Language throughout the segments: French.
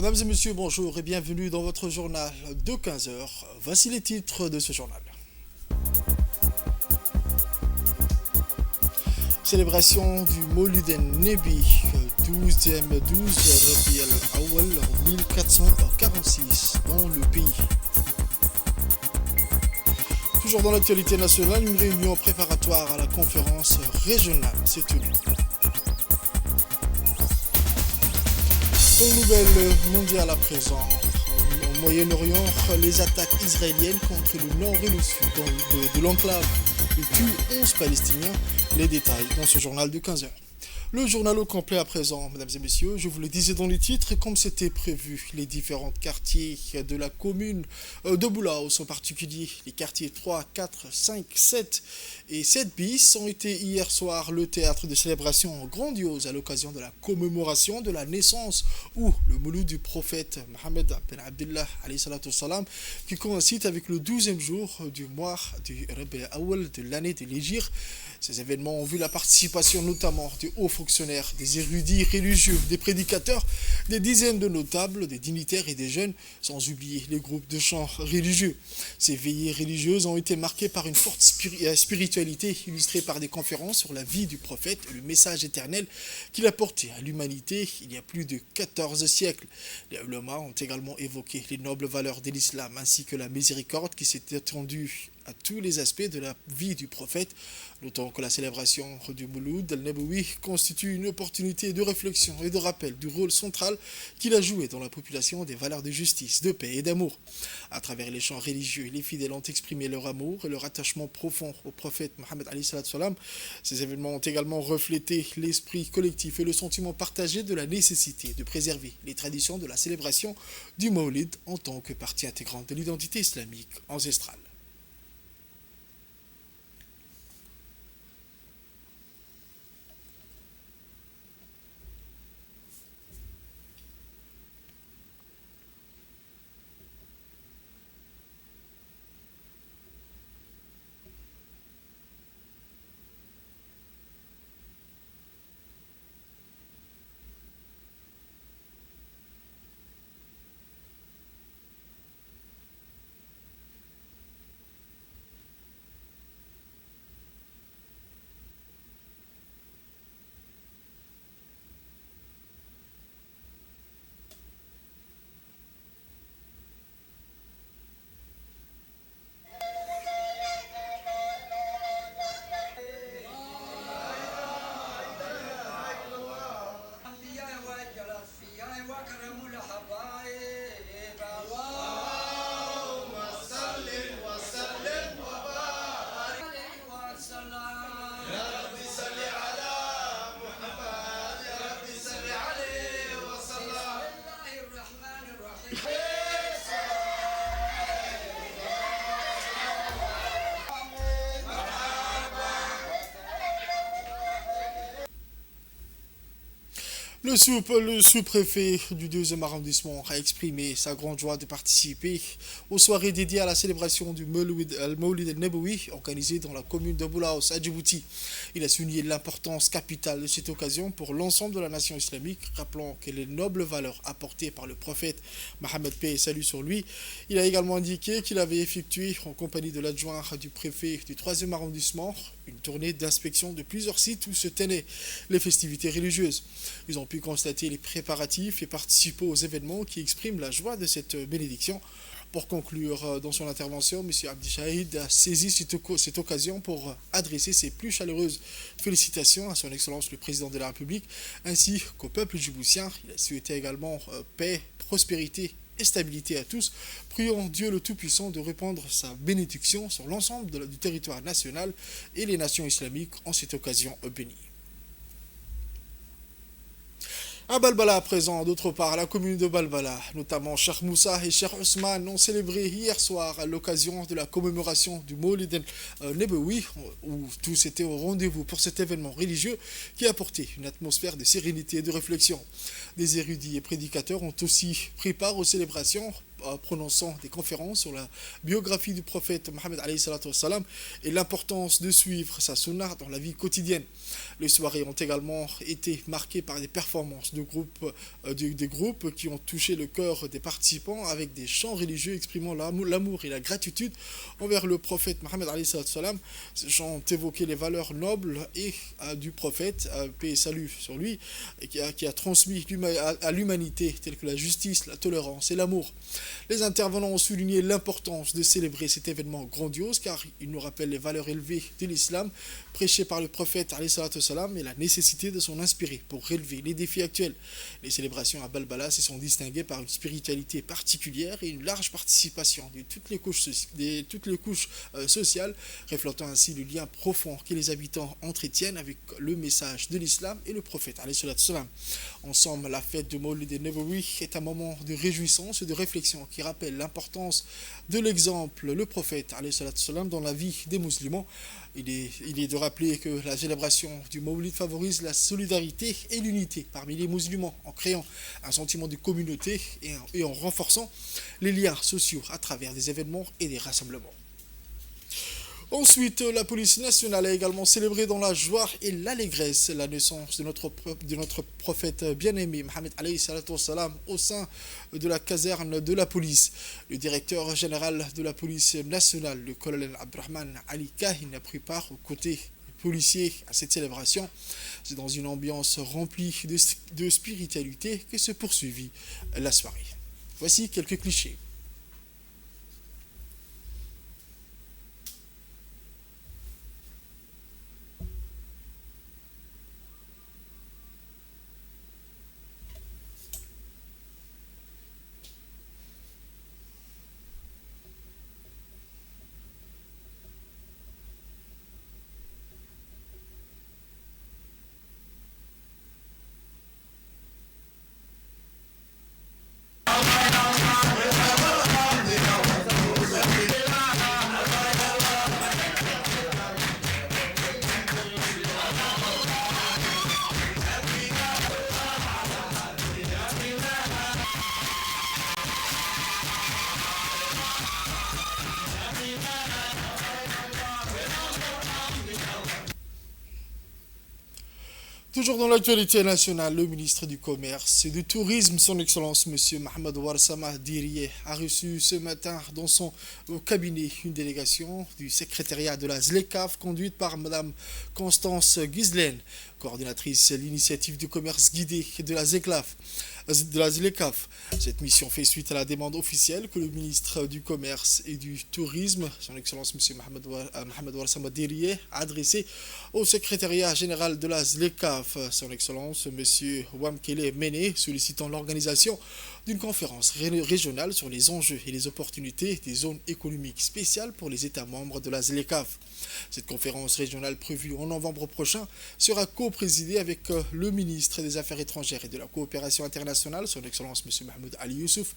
Mesdames et messieurs, bonjour et bienvenue dans votre journal de 15 heures. Voici les titres de ce journal. Célébration du Maulid Nebi, 12 Rabi al-Awwal 1446 dans le pays. Toujours dans l'actualité nationale, une réunion préparatoire à la conférence régionale s'est tenue. Une nouvelle mondiale à présent. Au Moyen-Orient, les attaques israéliennes contre le nord et le sud de l'enclave tuent 11 Palestiniens. Les détails dans ce journal de 15 heures. Le journal au complet à présent, mesdames et messieurs, je vous le disais dans les titres, comme c'était prévu, les différents quartiers de la commune de Boulaos, en particulier les quartiers 3, 4, 5, 7 et 7 bis, ont été hier soir le théâtre de célébrations grandioses à l'occasion de la commémoration de la naissance ou le mouloud du prophète Mohammed ben Abdullah salam, qui coïncide avec le 12e jour du mois du Rabi al-Awwal de l'année de l'Hégire. Ces événements ont vu la participation notamment des hauts fonctionnaires, des érudits religieux, des prédicateurs, des dizaines de notables, des dignitaires et des jeunes, sans oublier les groupes de chants religieux. Ces veillées religieuses ont été marquées par une forte spiritualité illustrée par des conférences sur la vie du prophète et le message éternel qu'il a porté à l'humanité il y a plus de 14 siècles. Les ulama ont également évoqué les nobles valeurs de l'islam ainsi que la miséricorde qui s'est étendue à tous les aspects de la vie du prophète. Notons que la célébration du Mouloud al-Nabawi constitue une opportunité de réflexion et de rappel du rôle central qu'il a joué dans la population des valeurs de justice, de paix et d'amour. À travers les chants religieux, les fidèles ont exprimé leur amour et leur attachement profond au prophète Mohammed salam. Ces événements ont également reflété l'esprit collectif et le sentiment partagé de la nécessité de préserver les traditions de la célébration du Maulid en tant que partie intégrante de l'identité islamique ancestrale. Le sous-préfet du 2e arrondissement a exprimé sa grande joie de participer aux soirées dédiées à la célébration du Maulid al-Nabawi organisée dans la commune de Boulaos à Djibouti. Il a souligné l'importance capitale de cette occasion pour l'ensemble de la nation islamique, rappelant que les nobles valeurs apportées par le prophète Mohammed paix et salut sur lui. Il a également indiqué qu'il avait effectué, en compagnie de l'adjoint du préfet du 3e arrondissement, une tournée d'inspection de plusieurs sites où se tenaient les festivités religieuses. Ils ont pu constater les préparatifs et participer aux événements qui expriment la joie de cette bénédiction. Pour conclure dans son intervention, M. Abdi Shahid a saisi cette occasion pour adresser ses plus chaleureuses félicitations à son Excellence le Président de la République ainsi qu'au peuple djiboutien. Il a souhaité également paix, prospérité et stabilité à tous, priant Dieu le Tout-Puissant de répandre sa bénédiction sur l'ensemble du territoire national et les nations islamiques en cette occasion bénie. À Balbala à présent, d'autre part, la commune de Balbala, notamment Cheikh Moussa et Cheikh Ousmane ont célébré hier soir à l'occasion de la commémoration du Maulid al-Nabawi, où tous étaient au rendez-vous pour cet événement religieux qui a apporté une atmosphère de sérénité et de réflexion. Des érudits et prédicateurs ont aussi pris part aux célébrations, prononçant des conférences sur la biographie du prophète Mohammed alayhi salatu wassalam et l'importance de suivre sa sunna dans la vie quotidienne. Les soirées ont également été marquées par des performances des groupes qui ont touché le cœur des participants avec des chants religieux exprimant l'amour et la gratitude envers le prophète Mohammed alayhi salatu wassalam. Ces chants ont évoqué les valeurs nobles et du prophète, paix et salut sur lui, et qui a transmis à l'humanité telles que la justice, la tolérance et l'amour. Les intervenants ont souligné l'importance de célébrer cet événement grandiose car il nous rappelle les valeurs élevées de l'islam prêchées par le prophète alayhi salatu wassalam et la nécessité de s'en inspirer pour relever les défis actuels. Les célébrations à Balbala se sont distinguées par une spiritualité particulière et une large participation de toutes les couches sociales, reflétant ainsi le lien profond que les habitants entretiennent avec le message de l'islam et le prophète alayhi salatu wassalam. En somme, la fête de Maulid al-Nabawi est un moment de réjouissance et de réflexion qui rappelle l'importance de l'exemple, le prophète alayhi salatu wassalam, dans la vie des musulmans. Il est de rappeler que la célébration du Maulid favorise la solidarité et l'unité parmi les musulmans en créant un sentiment de communauté et en renforçant les liens sociaux à travers des événements et des rassemblements. Ensuite, la police nationale a également célébré dans la joie et l'allégresse la naissance de notre prophète bien-aimé, Mohammed alayhi salatu wassalam, au sein de la caserne de la police. Le directeur général de la police nationale, le colonel Abdurrahman Ali Kahin, a pris part aux côtés policiers à cette célébration. C'est dans une ambiance remplie de spiritualité que se poursuivit la soirée. Voici quelques clichés. Toujours dans l'actualité nationale, le ministre du Commerce et du Tourisme, son Excellence M. Mohamed Warsama Diriye, a reçu ce matin dans son cabinet une délégation du secrétariat de la ZLECAf conduite par Mme Constance Ghislaine, coordinatrice de l'initiative du commerce guidé de la ZLECAf. Cette mission fait suite à la demande officielle que le ministre du Commerce et du Tourisme, son Excellence M. Mohamed Warsama Diriye, a adressée au secrétariat général de la ZLECAf, son Excellence M. Wamkele Mene, sollicitant l'organisation d'une conférence régionale sur les enjeux et les opportunités des zones économiques spéciales pour les États membres de la ZLECAf. Cette conférence régionale prévue en novembre prochain sera co-présidée avec le ministre des Affaires étrangères et de la coopération internationale, son Excellence M. Mahmoud Ali Youssouf.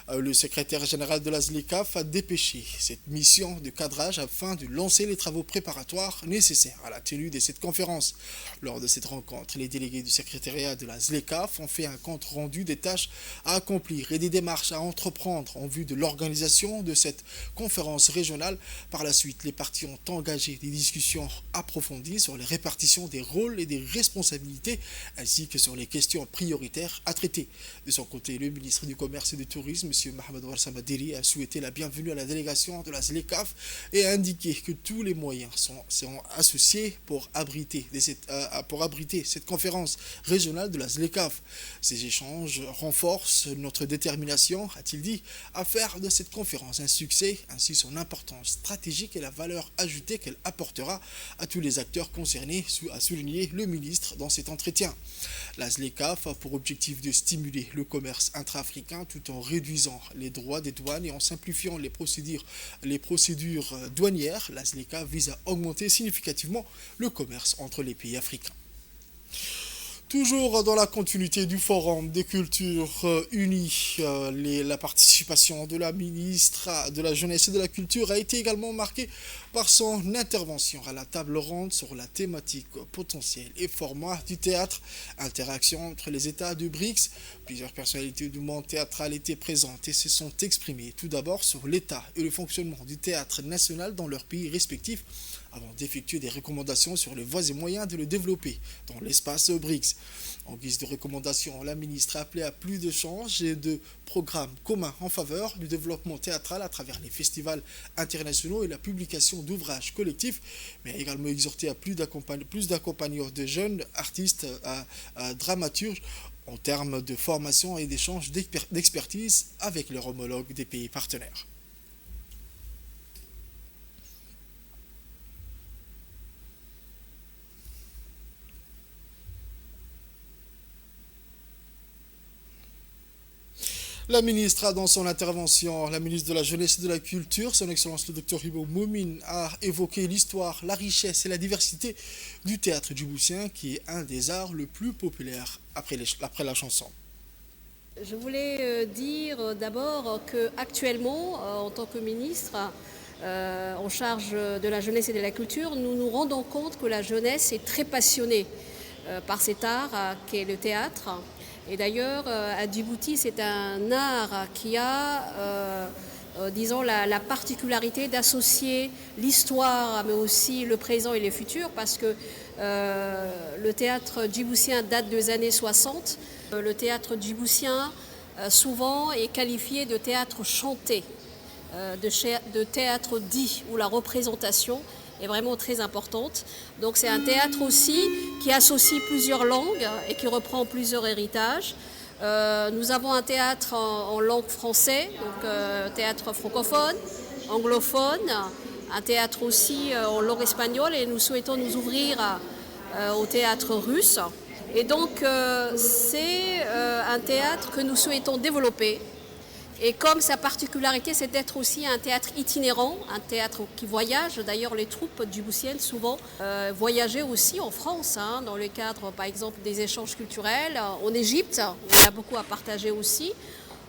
Le secrétaire général de la ZLECAf a dépêché cette mission de cadrage afin de lancer les travaux préparatoires nécessaires à la tenue de cette conférence. Lors de cette rencontre, les délégués du secrétariat de la ZLECAf ont fait un compte rendu des tâches à accomplir et des démarches à entreprendre en vue de l'organisation de cette conférence régionale. Par la suite, les parties ont engagé des discussions approfondies sur les répartitions des rôles et des responsabilités ainsi que sur les questions prioritaires à traiter. De son côté, le ministre du Commerce et du Tourisme, M. Mohamed Warsama Diriye, a souhaité la bienvenue à la délégation de la ZLECAf et a indiqué que tous les moyens seront associés pour abriter cette conférence régionale de la ZLECAf. Ces échanges renforcent notre détermination, a-t-il dit, à faire de cette conférence un succès, ainsi son importance stratégique et la valeur ajoutée qu'elle apportera à tous les acteurs concernés, a souligné le ministre dans cet entretien. La ZLECAf a pour objectif de stimuler le commerce intra-africain tout en réduisant les droits des douanes et en simplifiant les procédures douanières. La ZLECAf vise à augmenter significativement le commerce entre les pays africains. Toujours dans la continuité du Forum des cultures unies, la participation de la ministre de la Jeunesse et de la Culture a été également marquée par son intervention à la table ronde sur la thématique potentielle et format du théâtre, interaction entre les États de BRICS. Plusieurs personnalités du monde théâtral étaient présentes et se sont exprimées tout d'abord sur l'état et le fonctionnement du théâtre national dans leurs pays respectifs, avant d'effectuer des recommandations sur les voies et moyens de le développer dans l'espace BRICS. En guise de recommandation, la ministre a appelé à plus d'échanges et de programmes communs en faveur du développement théâtral à travers les festivals internationaux et la publication d'ouvrages collectifs, mais a également exhorté à plus d'accompagnement de jeunes artistes à dramaturges en termes de formation et d'échange d'expertise avec leurs homologues des pays partenaires. La ministre a dans son intervention, la ministre de la Jeunesse et de la Culture, son Excellence le Dr Hibo Moumine, a évoqué l'histoire, la richesse et la diversité du théâtre djiboutien, qui est un des arts le plus populaires après la chanson. Je voulais dire d'abord qu'actuellement, en tant que ministre en charge de la jeunesse et de la culture, nous nous rendons compte que la jeunesse est très passionnée par cet art qu'est le théâtre. Et d'ailleurs, à Djibouti, c'est un art qui a, disons, la particularité d'associer l'histoire, mais aussi le présent et le futur, parce que le théâtre djiboutien date des années 60. Le théâtre djiboutien, souvent, est qualifié de théâtre chanté, de théâtre dit, où la représentation est vraiment très importante. Donc c'est un théâtre aussi qui associe plusieurs langues et qui reprend plusieurs héritages. Nous avons un théâtre en langue française, donc théâtre francophone, anglophone, un théâtre aussi en langue espagnole, et nous souhaitons nous ouvrir au théâtre russe. Et donc c'est un théâtre que nous souhaitons développer. Et comme sa particularité, c'est d'être aussi un théâtre itinérant, un théâtre qui voyage. D'ailleurs, les troupes djiboutiennes, souvent, voyageaient aussi en France, dans le cadre, par exemple, des échanges culturels. En Égypte, où il y a beaucoup à partager aussi.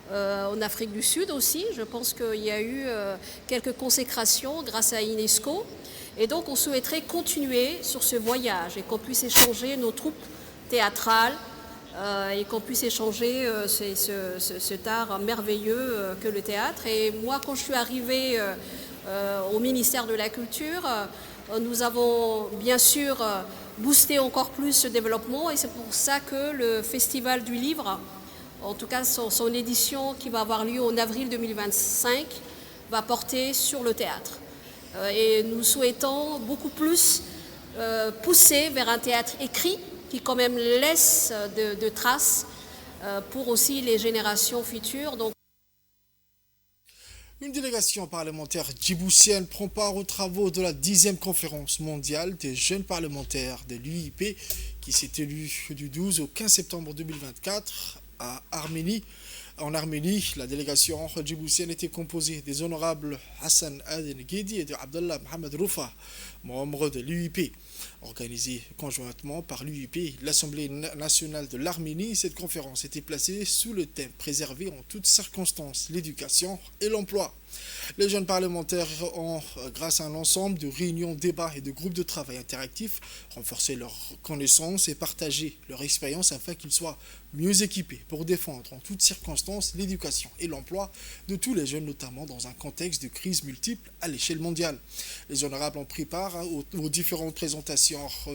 En Afrique du Sud aussi. Je pense qu'il y a eu quelques consécrations grâce à UNESCO. Et donc, on souhaiterait continuer sur ce voyage et qu'on puisse échanger nos troupes théâtrales, et qu'on puisse échanger cet art merveilleux que le théâtre. Et moi, quand je suis arrivée au ministère de la Culture, nous avons bien sûr boosté encore plus ce développement, et c'est pour ça que le Festival du Livre, en tout cas son édition qui va avoir lieu en avril 2025, va porter sur le théâtre. Et nous souhaitons beaucoup plus pousser vers un théâtre écrit, qui quand même laisse de traces pour aussi les générations futures. Donc... Une délégation parlementaire djiboutienne prend part aux travaux de la 10e conférence mondiale des jeunes parlementaires de l'UIP qui s'est tenue du 12 au 15 septembre 2024 à Arménie. En Arménie, la délégation djiboutienne était composée des honorables Hassan Aden Guedi et de Abdallah Mohamed Roufa, membres de l'UIP. Organisée conjointement par l'UIP et l'Assemblée nationale de l'Arménie, cette conférence était placée sous le thème « Préserver en toutes circonstances l'éducation et l'emploi ». Les jeunes parlementaires ont, grâce à un ensemble de réunions, débats et de groupes de travail interactifs, renforcé leurs connaissances et partagé leur expérience afin qu'ils soient mieux équipés pour défendre en toutes circonstances l'éducation et l'emploi de tous les jeunes, notamment dans un contexte de crise multiple à l'échelle mondiale. Les honorables ont pris part aux différentes présentations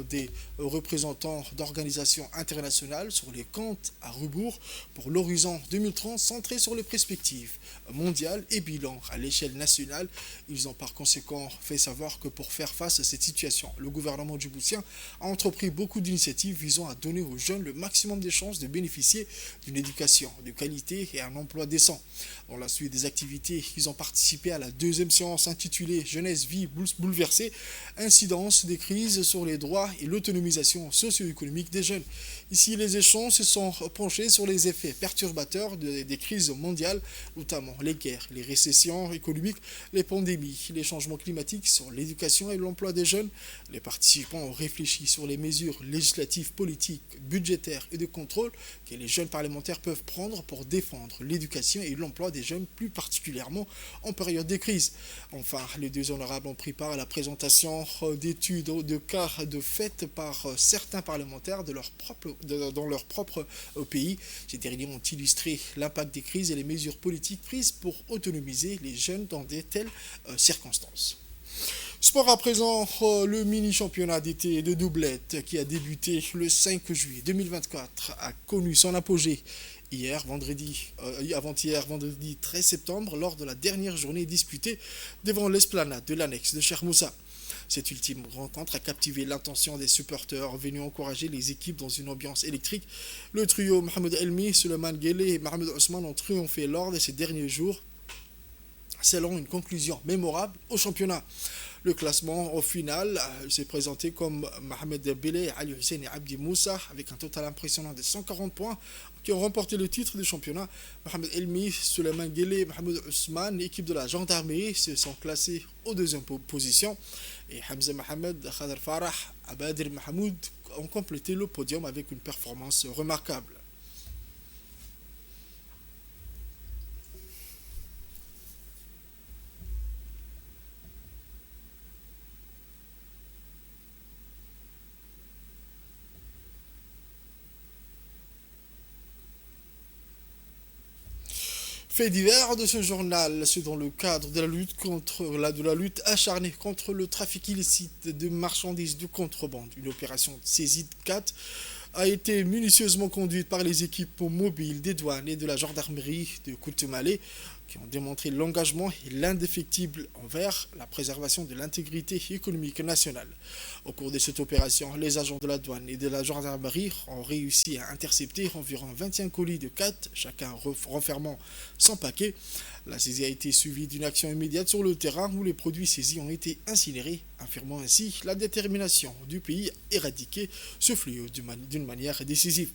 des représentants d'organisations internationales sur les comptes à rebours pour l'horizon 2030 centré sur les perspectives mondiales et bilan à l'échelle nationale. Ils ont par conséquent fait savoir que pour faire face à cette situation, le gouvernement djiboutien a entrepris beaucoup d'initiatives visant à donner aux jeunes le maximum de chances de bénéficier d'une éducation de qualité et un emploi décent. Dans la suite des activités, ils ont participé à la deuxième séance intitulée « Jeunesse, vie bouleversée, incidence des crises sur les droits et l'autonomisation socio-économique des jeunes ». Ici, les échanges se sont penchés sur les effets perturbateurs des crises mondiales, notamment les guerres, les récessions situations économiques, les pandémies, les changements climatiques, sur l'éducation et l'emploi des jeunes. Les participants ont réfléchi sur les mesures législatives, politiques, budgétaires et de contrôle que les jeunes parlementaires peuvent prendre pour défendre l'éducation et l'emploi des jeunes, plus particulièrement en période de crise. Enfin, les deux honorables ont pris part à la présentation d'études de cas de fait par certains parlementaires dans leur propre pays. Ces derniers ont illustré l'impact des crises et les mesures politiques prises pour autonomiser les jeunes dans de telles circonstances. Sport à présent, le mini-championnat d'été de doublette qui a débuté le 5 juillet 2024 a connu son apogée avant-hier, vendredi 13 septembre, lors de la dernière journée disputée devant l'esplanade de l'annexe de Cheikh Moussa. Cette ultime rencontre a captivé l'attention des supporters venus encourager les équipes dans une ambiance électrique. Le trio Mohamed Elmi, Suleiman Guelleh et Mohamed Ousmane ont triomphé lors de ces derniers jours, selon une conclusion mémorable au championnat. Le classement au final s'est présenté comme Mohamed Belé, Ali Hussein et Abdi Moussa avec un total impressionnant de 140 points qui ont remporté le titre du championnat. Mohamed Elmi, Suleiman Guelleh, Mohamed Ousmane, l'équipe de la gendarmerie se sont classés aux deuxième position et Hamza Mohamed, Khadr Farah, Abadir Mahmoud ont complété le podium avec une performance remarquable. Fait divers de ce journal, c'est dans le cadre de la lutte acharnée contre le trafic illicite de marchandises de contrebande. Une opération de saisie de 4 a été minutieusement conduite par les équipes mobiles des douanes et de la gendarmerie de Koutemale qui ont démontré l'engagement et l'indéfectible envers la préservation de l'intégrité économique nationale. Au cours de cette opération, les agents de la douane et de la gendarmerie ont réussi à intercepter environ 21 colis de 4, chacun renfermant 100 paquets. La saisie a été suivie d'une action immédiate sur le terrain où les produits saisis ont été incinérés, affirmant ainsi la détermination du pays à éradiquer ce fléau d'une manière décisive.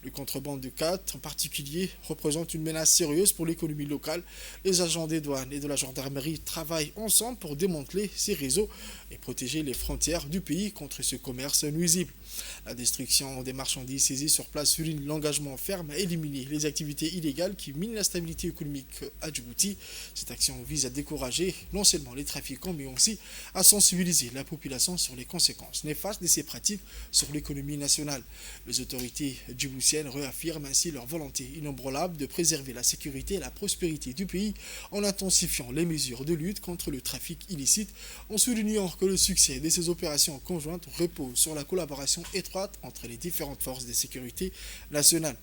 Le contrebande de 4 en particulier représente une menace sérieuse pour l'économie locale. Les agents des douanes et de la gendarmerie travaillent ensemble pour démanteler ces réseaux et protéger les frontières du pays contre ce commerce nuisible. La destruction des marchandises saisies sur place souligne l'engagement ferme à éliminer les activités illégales qui minent la stabilité économique à Djibouti. Cette action vise à décourager non seulement les trafiquants mais aussi à sensibiliser la population sur les conséquences néfastes de ces pratiques sur l'économie nationale. Les autorités djiboutiennes réaffirment ainsi leur volonté inébranlable de préserver la sécurité et la prospérité du pays en intensifiant les mesures de lutte contre le trafic illicite, en soulignant que le succès de ces opérations conjointes repose sur la collaboration étroite entre les différentes forces de sécurité nationales.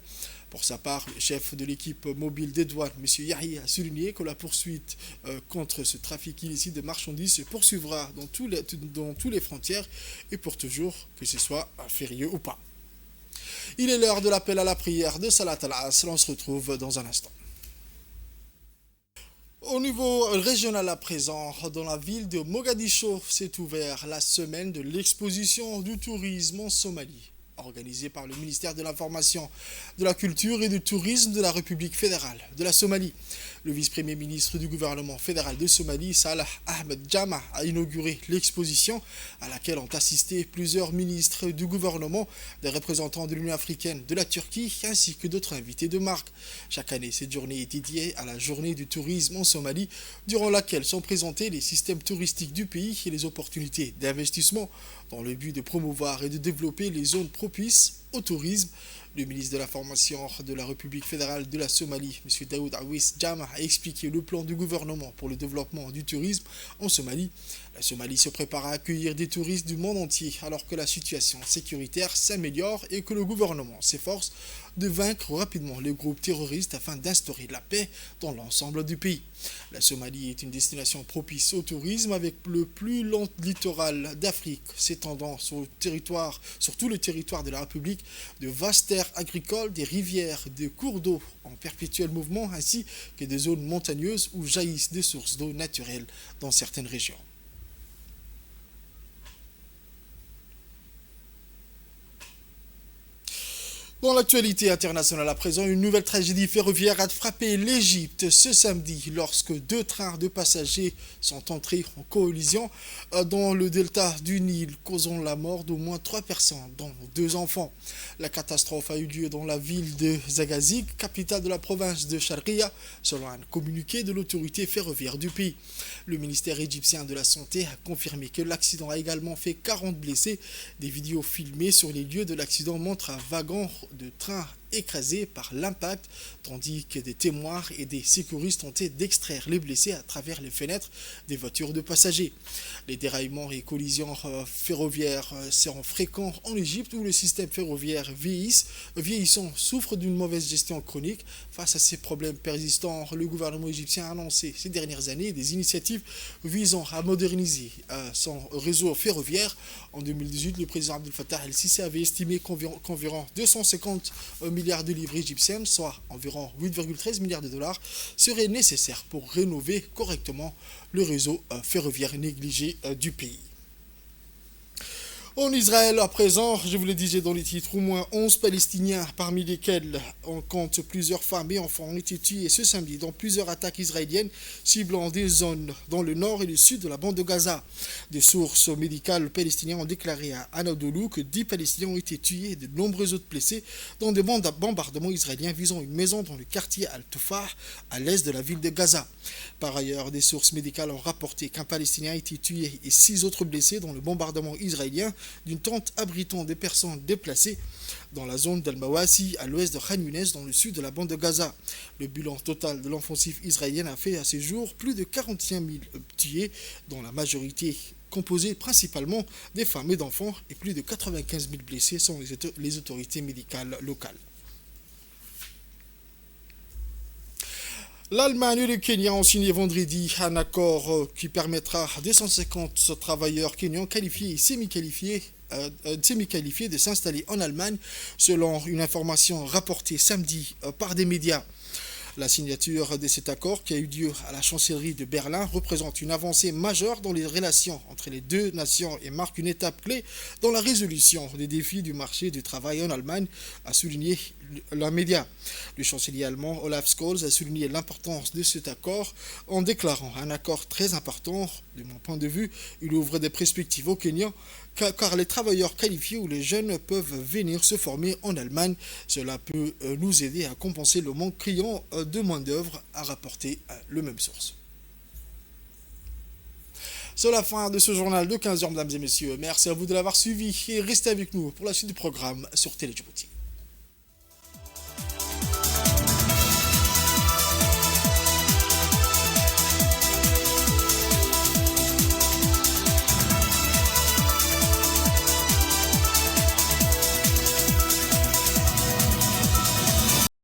Pour sa part, le chef de l'équipe mobile des douanes, M. Yahya, a souligné que la poursuite contre ce trafic illicite de marchandises se poursuivra dans toutes les frontières et pour toujours, que ce soit férieux ou pas. Il est l'heure de l'appel à la prière de Salat al-Asr. On se retrouve dans un instant. Au niveau régional à présent, dans la ville de Mogadiscio, s'est ouverte la semaine de l'exposition du tourisme en Somalie, organisée par le ministère de l'Information, de la Culture et du Tourisme de la République fédérale de la Somalie. Le vice-premier ministre du gouvernement fédéral de Somalie, Salah Ahmed Jama, a inauguré l'exposition à laquelle ont assisté plusieurs ministres du gouvernement, des représentants de l'Union africaine, de la Turquie ainsi que d'autres invités de marque. Chaque année, cette journée est dédiée à la journée du tourisme en Somalie, durant laquelle sont présentés les systèmes touristiques du pays et les opportunités d'investissement dans le but de promouvoir et de développer les zones propices au tourisme. Le ministre de l'Information de la République fédérale de la Somalie, M. Daoud Awis Jama, a expliqué le plan du gouvernement pour le développement du tourisme en Somalie. La Somalie se prépare à accueillir des touristes du monde entier alors que la situation sécuritaire s'améliore et que le gouvernement s'efforce de vaincre rapidement les groupes terroristes afin d'instaurer la paix dans l'ensemble du pays. La Somalie est une destination propice au tourisme avec le plus long littoral d'Afrique s'étendant sur tout le territoire de la République, de vastes terres agricoles, des rivières, des cours d'eau en perpétuel mouvement ainsi que des zones montagneuses où jaillissent des sources d'eau naturelles dans certaines régions. Dans l'actualité internationale à présent, une nouvelle tragédie ferroviaire a frappé l'Égypte ce samedi lorsque deux trains de passagers sont entrés en collision dans le delta du Nil, causant la mort d'au moins 3 personnes, dont 2 enfants. La catastrophe a eu lieu dans la ville de Zagazig, capitale de la province de Sharqiya, selon un communiqué de l'autorité ferroviaire du pays. Le ministère égyptien de la Santé a confirmé que l'accident a également fait 40 blessés. Des vidéos filmées sur les lieux de l'accident montrent un wagon de train écrasé par l'impact, tandis que des témoins et des sécuristes tentaient d'extraire les blessés à travers les fenêtres des voitures de passagers. Les déraillements et collisions ferroviaires seront fréquents en Égypte où le système ferroviaire vieillissant souffre d'une mauvaise gestion chronique. Face à ces problèmes persistants, le gouvernement égyptien a annoncé ces dernières années des initiatives visant à moderniser son réseau ferroviaire. En 2018, le président Abdel Fattah el-Sisi avait estimé qu'environ 250 milliards de livres égyptiennes, soit environ 8,13 milliards de dollars, seraient nécessaires pour rénover correctement le réseau ferroviaire négligé du pays. En Israël, à présent, je vous le disais dans les titres, au moins 11 Palestiniens, parmi lesquels on compte plusieurs femmes et enfants, ont été tués ce samedi dans plusieurs attaques israéliennes ciblant des zones dans le nord et le sud de la bande de Gaza. Des sources médicales palestiniennes ont déclaré à Anadolu que 10 Palestiniens ont été tués et de nombreux autres blessés dans des bombardements israéliens visant une maison dans le quartier Al-Tufah, à l'est de la ville de Gaza. Par ailleurs, des sources médicales ont rapporté qu'un Palestinien a été tué et 6 autres blessés dans le bombardement israélien d'une tente abritant des personnes déplacées dans la zone d'Al-Mawasi, à l'ouest de Khan Younes, dans le sud de la bande de Gaza. Le bilan total de l'offensive israélienne a fait à ce jour plus de 41 000 tués, dont la majorité composée principalement des femmes et d'enfants, et plus de 95 000 blessés selon les autorités médicales locales. L'Allemagne et le Kenya ont signé vendredi un accord qui permettra à 250 travailleurs kenyans qualifiés et semi-qualifiés de s'installer en Allemagne, selon une information rapportée samedi par des médias. La signature de cet accord, qui a eu lieu à la chancellerie de Berlin, représente une avancée majeure dans les relations entre les deux nations et marque une étape clé dans la résolution des défis du marché du travail en Allemagne, a souligné la média. Le chancelier allemand Olaf Scholz a souligné l'importance de cet accord en déclarant un accord très important. De mon point de vue, il ouvre des perspectives au Kenya car les travailleurs qualifiés ou les jeunes peuvent venir se former en Allemagne. Cela peut nous aider à compenser le manque criant de main-d'œuvre, a rapporté le même source. C'est la fin de ce journal de 15h, mesdames et messieurs. Merci à vous de l'avoir suivi et restez avec nous pour la suite du programme sur Télé Djibouti.